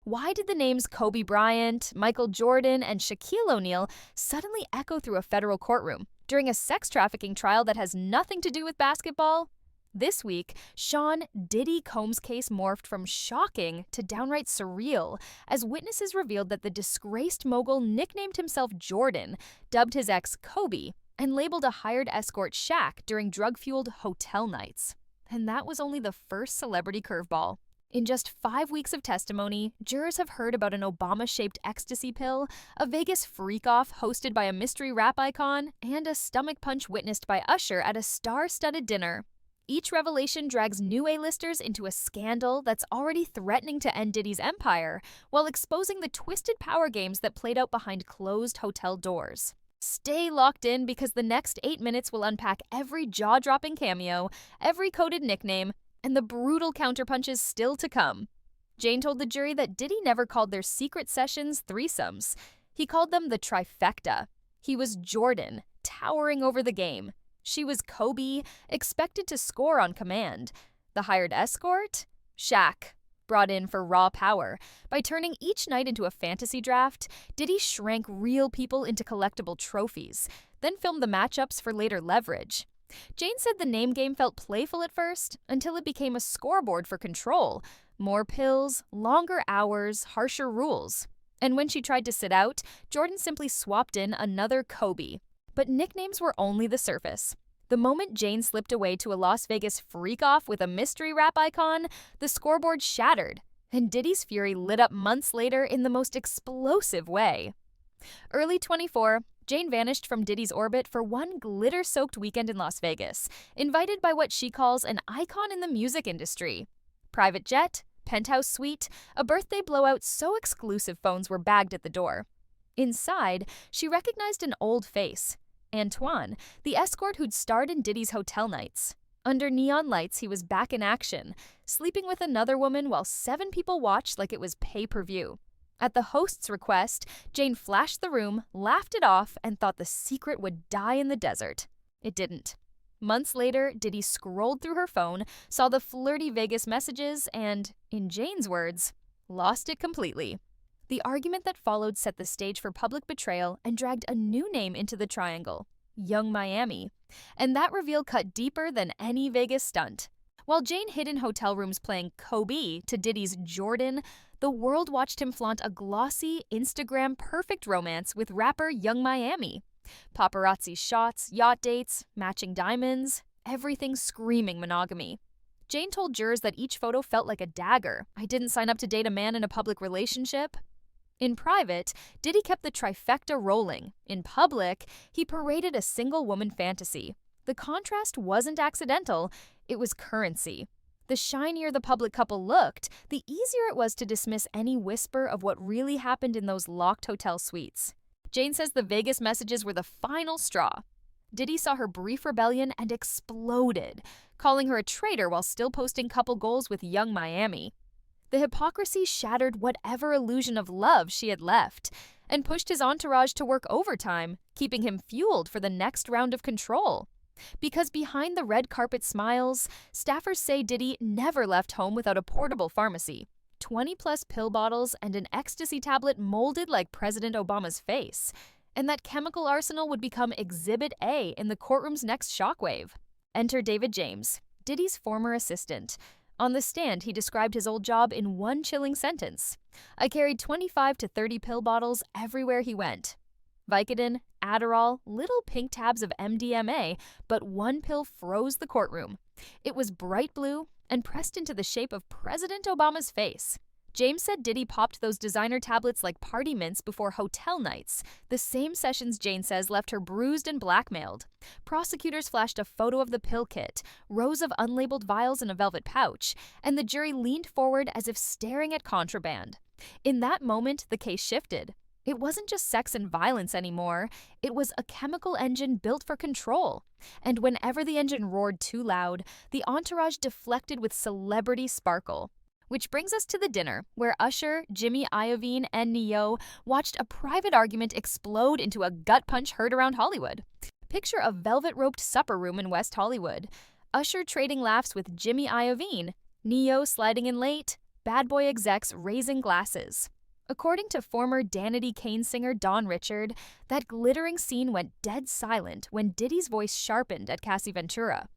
Why did the names Kobe Bryant, Michael Jordan, and Shaquille O'Neal suddenly echo through a federal courtroom during a sex trafficking trial that has nothing to do with basketball? This week, Sean Diddy Combs' case morphed from shocking to downright surreal as witnesses revealed that the disgraced mogul nicknamed himself Jordan, dubbed his ex Kobe, and labeled a hired escort Shaq during drug-fueled hotel nights. And that was only the first celebrity curveball. In just 5 weeks of testimony, jurors have heard about an Obama-shaped ecstasy pill, a Vegas freak-off hosted by a mystery rap icon, and a stomach punch witnessed by Usher at a star-studded dinner. Each revelation drags new A-listers into a scandal that's already threatening to end Diddy's empire, while exposing the twisted power games that played out behind closed hotel doors. Stay locked in because the next 8 minutes will unpack every jaw-dropping cameo, every coded nickname, and the brutal counterpunches still to come. Jane told the jury that Diddy never called their secret sessions threesomes. He called them the Trifecta. He was Jordan, towering over the game. She was Kobe, expected to score on command. The hired escort? Shaq, brought in for raw power. By turning each night into a fantasy draft, Diddy shrank real people into collectible trophies, then filmed the matchups for later leverage. Jane said the name game felt playful at first, until it became a scoreboard for control. More pills, longer hours, harsher rules. And when she tried to sit out, Jordan simply swapped in another Kobe. But nicknames were only the surface. The moment Jane slipped away to a Las Vegas freak-off with a mystery rap icon, the scoreboard shattered, and Diddy's fury lit up months later in the most explosive way. Early 24, Jane vanished from Diddy's orbit for one glitter-soaked weekend in Las Vegas, invited by what she calls an icon in the music industry. Private jet, penthouse suite, a birthday blowout so exclusive phones were bagged at the door. Inside, she recognized an old face. Antoine, the escort who'd starred in Diddy's hotel nights. Under neon lights, he was back in action, sleeping with another woman while 7 people watched like it was pay-per-view. At the host's request, Jane flashed the room, laughed it off, and thought the secret would die in the desert. It didn't. Months later, Diddy scrolled through her phone, saw the flirty Vegas messages, and, in Jane's words, lost it completely. The argument that followed set the stage for public betrayal and dragged a new name into the triangle, Young Miami. And that reveal cut deeper than any Vegas stunt. While Jane hid in hotel rooms playing Kobe to Diddy's Jordan, the world watched him flaunt a glossy, Instagram-perfect romance with rapper Young Miami. Paparazzi shots, yacht dates, matching diamonds, everything screaming monogamy. Jane told jurors that each photo felt like a dagger. I didn't sign up to date a man in a public relationship. In private, Diddy kept the trifecta rolling. In public, he paraded a single-woman fantasy. The contrast wasn't accidental, it was currency. The shinier the public couple looked, the easier it was to dismiss any whisper of what really happened in those locked hotel suites. Jane says the Vegas messages were the final straw. Diddy saw her brief rebellion and exploded, calling her a traitor while still posting couple goals with Young Miami. The hypocrisy shattered whatever illusion of love she had left, and pushed his entourage to work overtime, keeping him fueled for the next round of control. Because behind the red carpet smiles, staffers say Diddy never left home without a portable pharmacy, 20-plus pill bottles, and an ecstasy tablet molded like President Obama's face. And that chemical arsenal would become Exhibit A in the courtroom's next shockwave. Enter David James, Diddy's former assistant. On the stand, he described his old job in one chilling sentence. I carried 25 to 30 pill bottles everywhere he went. Vicodin, Adderall, little pink tabs of MDMA, but one pill froze the courtroom. It was bright blue and pressed into the shape of President Obama's face. James said Diddy popped those designer tablets like party mints before hotel nights, the same sessions Jane says left her bruised and blackmailed. Prosecutors flashed a photo of the pill kit, rows of unlabeled vials in a velvet pouch, and the jury leaned forward as if staring at contraband. In that moment, the case shifted. It wasn't just sex and violence anymore. It was a chemical engine built for control. And whenever the engine roared too loud, the entourage deflected with celebrity sparkle. Which brings us to the dinner, where Usher, Jimmy Iovine, and Ne-Yo watched a private argument explode into a gut punch heard around Hollywood. Picture a velvet-roped supper room in West Hollywood. Usher trading laughs with Jimmy Iovine, Ne-Yo sliding in late, bad boy execs raising glasses. According to former Danity Kane singer Don Richard, that glittering scene went dead silent when Diddy's voice sharpened at Cassie Ventura.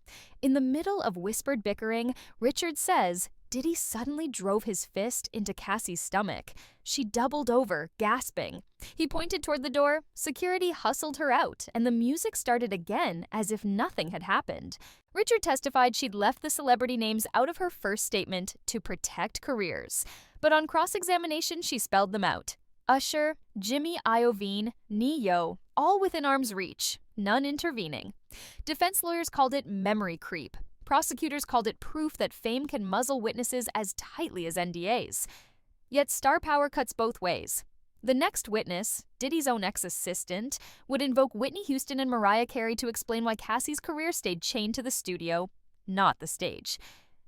In the middle of whispered bickering, Richard says Diddy suddenly drove his fist into Cassie's stomach. She doubled over, gasping. He pointed toward the door, security hustled her out, and the music started again as if nothing had happened. Richard testified she'd left the celebrity names out of her first statement to protect careers. But on cross-examination, she spelled them out. Usher, Jimmy Iovine, Ne-Yo, all within arm's reach, none intervening. Defense lawyers called it memory creep. Prosecutors called it proof that fame can muzzle witnesses as tightly as NDAs. Yet star power cuts both ways. The next witness, Diddy's own ex-assistant, would invoke Whitney Houston and Mariah Carey to explain why Cassie's career stayed chained to the studio, not the stage.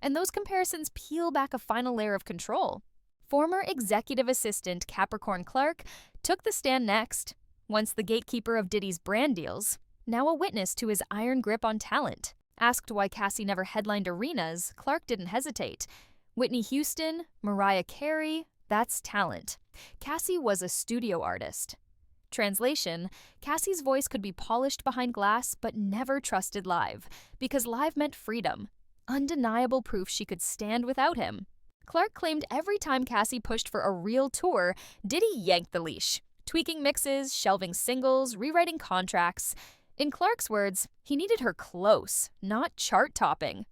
And those comparisons peel back a final layer of control. Former executive assistant Capricorn Clark took the stand next, once the gatekeeper of Diddy's brand deals, now a witness to his iron grip on talent. Asked why Cassie never headlined arenas, Clark didn't hesitate. Whitney Houston, Mariah Carey, that's talent. Cassie was a studio artist. Translation, Cassie's voice could be polished behind glass but never trusted live, because live meant freedom. Undeniable proof she could stand without him. Clark claimed every time Cassie pushed for a real tour, Diddy yanked the leash, tweaking mixes, shelving singles, rewriting contracts. In Clark's words, he needed her close, not chart-topping.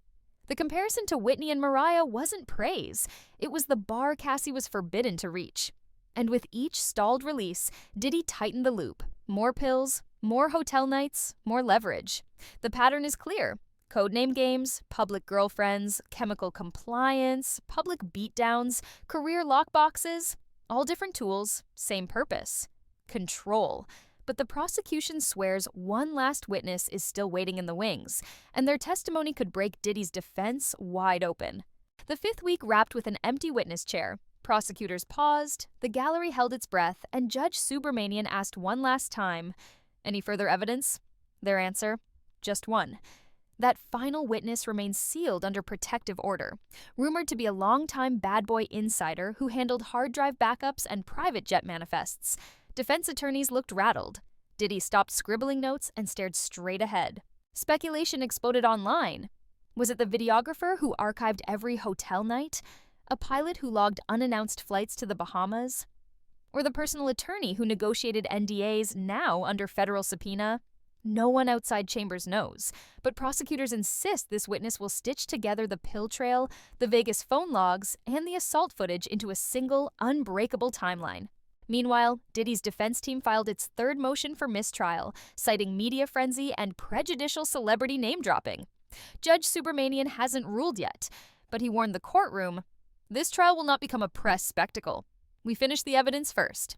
The comparison to Whitney and Mariah wasn't praise. It was the bar Cassie was forbidden to reach. And with each stalled release, Diddy tightened the loop. More pills, more hotel nights, more leverage. The pattern is clear. Codename games, public girlfriends, chemical compliance, public beatdowns, career lockboxes, all different tools, same purpose. Control. But the prosecution swears one last witness is still waiting in the wings, and their testimony could break Diddy's defense wide open. The fifth week wrapped with an empty witness chair. Prosecutors paused, the gallery held its breath, and Judge Subramanian asked one last time, "Any further evidence?" Their answer, "Just one." That final witness remains sealed under protective order, rumored to be a longtime bad boy insider who handled hard drive backups and private jet manifests. Defense attorneys looked rattled. Diddy stopped scribbling notes and stared straight ahead. Speculation exploded online. Was it the videographer who archived every hotel night? A pilot who logged unannounced flights to the Bahamas? Or the personal attorney who negotiated NDAs now under federal subpoena? No one outside chambers knows, but prosecutors insist this witness will stitch together the pill trail, the Vegas phone logs, and the assault footage into a single, unbreakable timeline. Meanwhile, Diddy's defense team filed its third motion for mistrial, citing media frenzy and prejudicial celebrity name-dropping. Judge Subramanian hasn't ruled yet, but he warned the courtroom, "This trial will not become a press spectacle. We finish the evidence first."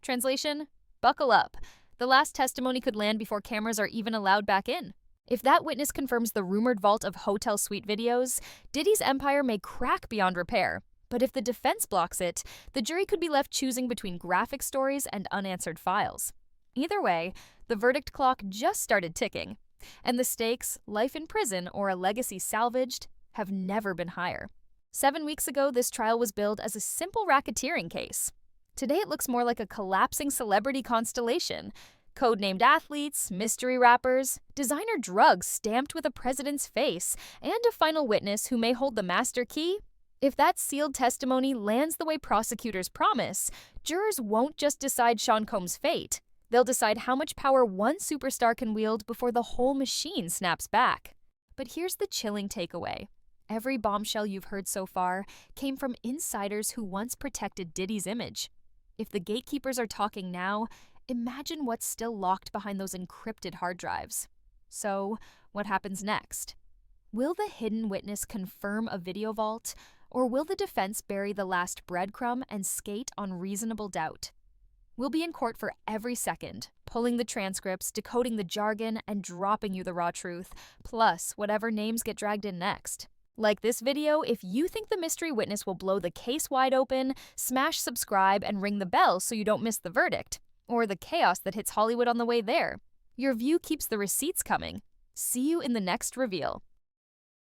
Translation, buckle up. The last testimony could land before cameras are even allowed back in. If that witness confirms the rumored vault of hotel suite videos, Diddy's empire may crack beyond repair. But if the defense blocks it, the jury could be left choosing between graphic stories and unanswered files. Either way, the verdict clock just started ticking. And the stakes, life in prison or a legacy salvaged, have never been higher. 7 weeks ago, this trial was billed as a simple racketeering case. Today it looks more like a collapsing celebrity constellation. Codenamed athletes, mystery rappers, designer drugs stamped with a president's face, and a final witness who may hold the master key. If that sealed testimony lands the way prosecutors promise, jurors won't just decide Sean Combs' fate. They'll decide how much power one superstar can wield before the whole machine snaps back. But here's the chilling takeaway. Every bombshell you've heard so far came from insiders who once protected Diddy's image. If the gatekeepers are talking now, imagine what's still locked behind those encrypted hard drives. So, what happens next? Will the hidden witness confirm a video vault, or will the defense bury the last breadcrumb and skate on reasonable doubt? We'll be in court for every second, pulling the transcripts, decoding the jargon, and dropping you the raw truth, plus whatever names get dragged in next. Like this video, if you think the mystery witness will blow the case wide open, smash subscribe and ring the bell so you don't miss the verdict, or the chaos that hits Hollywood on the way there. Your view keeps the receipts coming. See you in the next reveal.